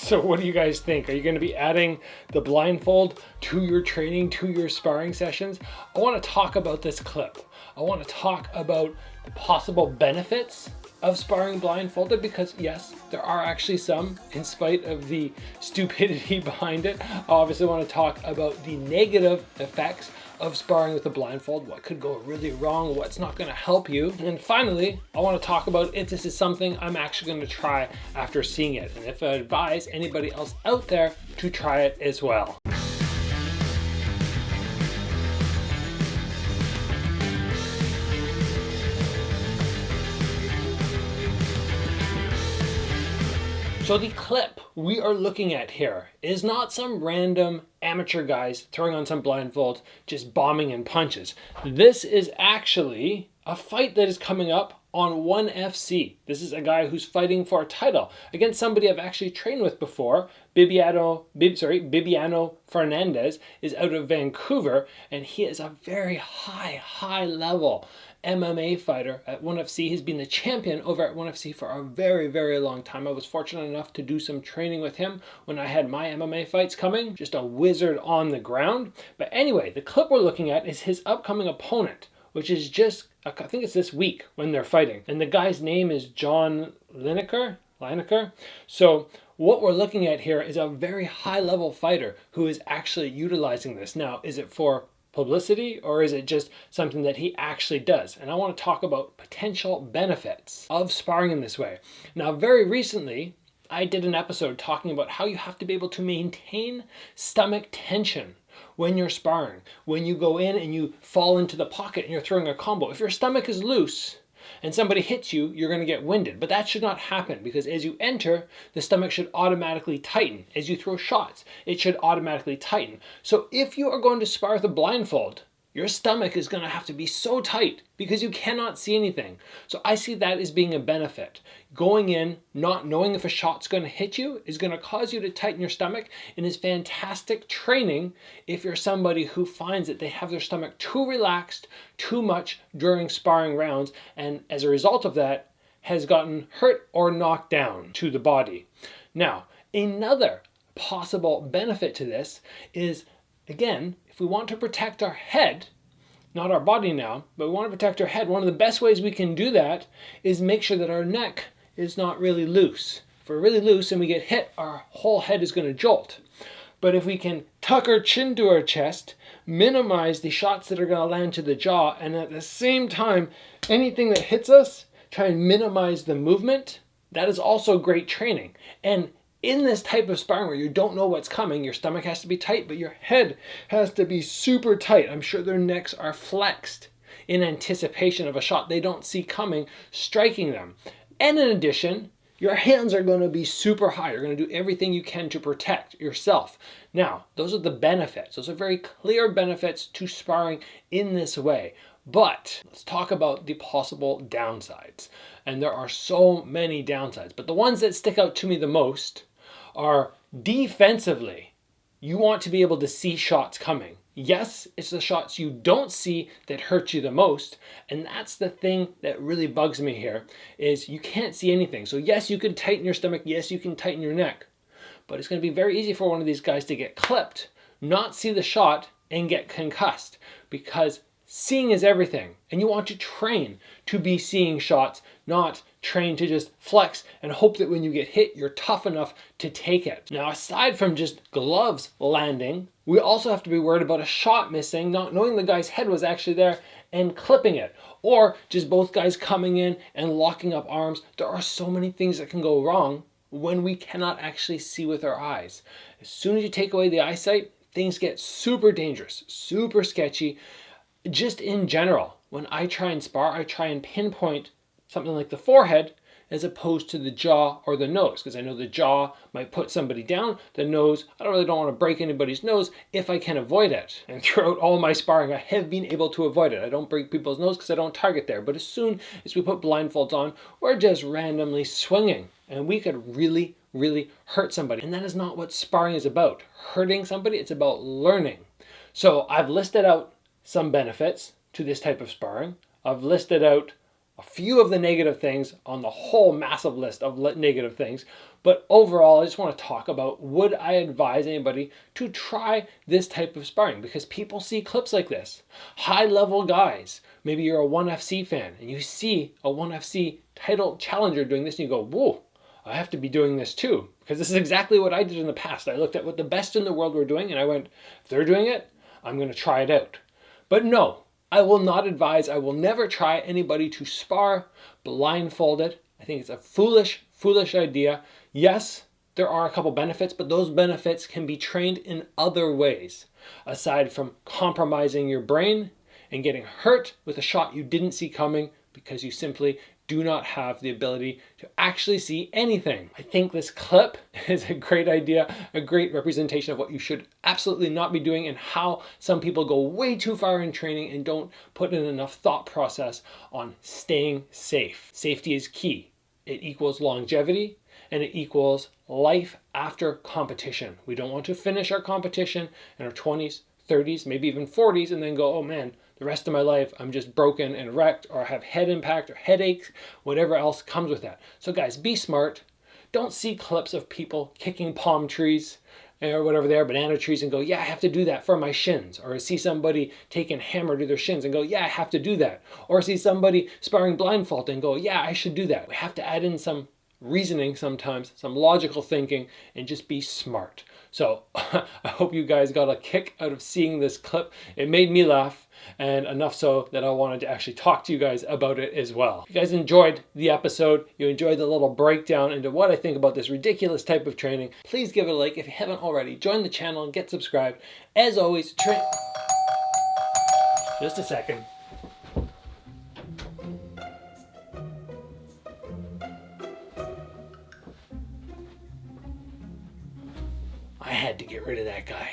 So what do you guys think? Are you going to be adding the blindfold to your training, to your sparring sessions? I want to talk about this clip. I want to talk about the possible benefits of sparring blindfolded, because yes, there are actually some, in spite of the stupidity behind it. I obviously want to talk about the negative effects of sparring with a blindfold, what could go really wrong, what's not going to help you. And finally, I want to talk about if this is something I'm actually going to try after seeing it, and if I advise anybody else out there to try it as well. So the clip we are looking at here is not some random amateur guys throwing on some blindfolds, just bombing in punches. This is actually a fight that is coming up on ONE FC. This is a guy who's fighting for a title against somebody I've actually trained with before. Bibiano Fernandez is out of Vancouver, and he is a very high level MMA fighter at ONE FC. He's been the champion over at ONE FC for a very long time. I was fortunate enough to do some training with him when I had my MMA fights coming. Just a wizard on the ground. But anyway, the clip we're looking at is his upcoming opponent, which is just, I think it's this week when they're fighting. And the guy's name is John Lineker. So what we're looking at here is a very high level fighter who is actually utilizing this. Now, is it for publicity, or is it just something that he actually does? And I want to talk about potential benefits of sparring in this way. Now, very recently, I did an episode talking about how you have to be able to maintain stomach tension when you're sparring. When you go in and you fall into the pocket and you're throwing a combo, if your stomach is loose and somebody hits you, you're going to get winded. But that should not happen, because as you enter, the stomach should automatically tighten. As you throw shots, it should automatically tighten. So if you are going to spar with a blindfold, your stomach is going to have to be so tight because you cannot see anything. So I see that as being a benefit. Going in, not knowing if a shot's going to hit you, is going to cause you to tighten your stomach, and is fantastic training if you're somebody who finds that they have their stomach too relaxed, too much during sparring rounds, and as a result of that, has gotten hurt or knocked down to the body. Now, another possible benefit to this is, again, if we want to protect our head, not our body now, but we want to protect our head, one of the best ways we can do that is make sure that our neck is not really loose. If we're really loose and we get hit, our whole head is going to jolt. But if we can tuck our chin to our chest, minimize the shots that are going to land to the jaw, and at the same time, anything that hits us, try and minimize the movement, that is also great training. And in this type of sparring where you don't know what's coming, your stomach has to be tight, but your head has to be super tight. I'm sure their necks are flexed in anticipation of a shot they don't see coming, striking them. And in addition, your hands are going to be super high. You're going to do everything you can to protect yourself. Now, those are the benefits. Those are very clear benefits to sparring in this way. But let's talk about the possible downsides. And there are so many downsides, but the ones that stick out to me the most are defensively. You want to be able to see shots coming. Yes, it's the shots you don't see that hurt you the most, and that's the thing that really bugs me here, is you can't see anything. So yes, you can tighten your stomach, yes, you can tighten your neck, but it's going to be very easy for one of these guys to get clipped, not see the shot, and get concussed, because seeing is everything, and you want to train to be seeing shots, not train to just flex and hope that when you get hit, you're tough enough to take it. Now, aside from just gloves landing, we also have to be worried about a shot missing, not knowing the guy's head was actually there, and clipping it, or just both guys coming in and locking up arms. There are so many things that can go wrong when we cannot actually see with our eyes. As soon as you take away the eyesight, things get super dangerous, super sketchy. Just in general, when I try and spar, I try and pinpoint something like the forehead as opposed to the jaw or the nose, because I know the jaw might put somebody down. The nose, I don't want to break anybody's nose if I can avoid it. And throughout all my sparring, I have been able to avoid it. I don't break people's nose because I don't target there. But as soon as we put blindfolds on, we're just randomly swinging, and we could really hurt somebody. And that is not what sparring is about. Hurting somebody, it's about learning. So I've listed out some benefits to this type of sparring. I've listed out a few of the negative things on the whole massive list of negative things, But overall, I just want to talk about, would I advise anybody to try this type of sparring? Because people see clips like this. High level guys, maybe you're a 1FC fan and you see a 1FC title challenger doing this and you go, whoa, I have to be doing this too. Because this is exactly what I did in the past. I looked at what the best in the world were doing and I went, if they're doing it, I'm going to try it out. But no, I will not advise, I will never try anybody to spar blindfolded. I think it's a foolish idea. Yes, there are a couple benefits, but those benefits can be trained in other ways, aside from compromising your brain and getting hurt with a shot you didn't see coming because you simply do not have the ability to actually see anything. I think this clip is a great idea, a great representation of what you should absolutely not be doing and how some people go way too far in training and don't put in enough thought process on staying safe. Safety is key. It equals longevity and it equals life after competition. We don't want to finish our competition in our 20s, 30s, maybe even 40s and then go, oh man, the rest of my life I'm just broken and wrecked or have head impact or headaches, whatever else comes with that. So guys, be smart. Don't see clips of people kicking palm trees or whatever they are, banana trees, and go, yeah, I have to do that for my shins. Or see somebody taking hammer to their shins and go, yeah, I have to do that. Or see somebody sparring blindfolded and go, yeah, I should do that. We have to add in some reasoning sometimes, some logical thinking, and just be smart. So I hope you guys got a kick out of seeing this clip. It made me laugh, and enough so that I wanted to actually talk to you guys about it as well. If you guys enjoyed the episode, you enjoyed the little breakdown into what I think about this ridiculous type of training, please give it a like. If you haven't already, join the channel and get subscribed. As always, just a second. I had to get rid of that guy.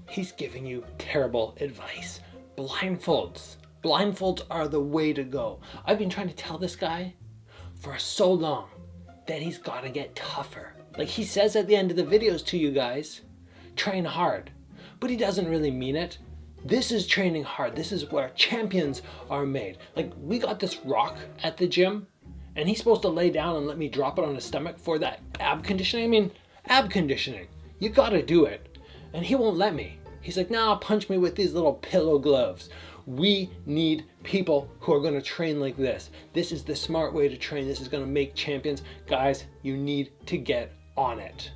He's giving you terrible advice. Blindfolds. Blindfolds are the way to go. I've been trying to tell this guy for so long that he's got to get tougher. Like he says at the end of the videos to you guys, train hard. But he doesn't really mean it. This is training hard. This is where champions are made. Like we got this rock at the gym and he's supposed to lay down and let me drop it on his stomach for that ab conditioning. I mean, ab conditioning. You gotta do it. And he won't let me. He's like, nah, punch me with these little pillow gloves. We need people who are gonna train like this. This is the smart way to train. This is gonna make champions. Guys, you need to get on it.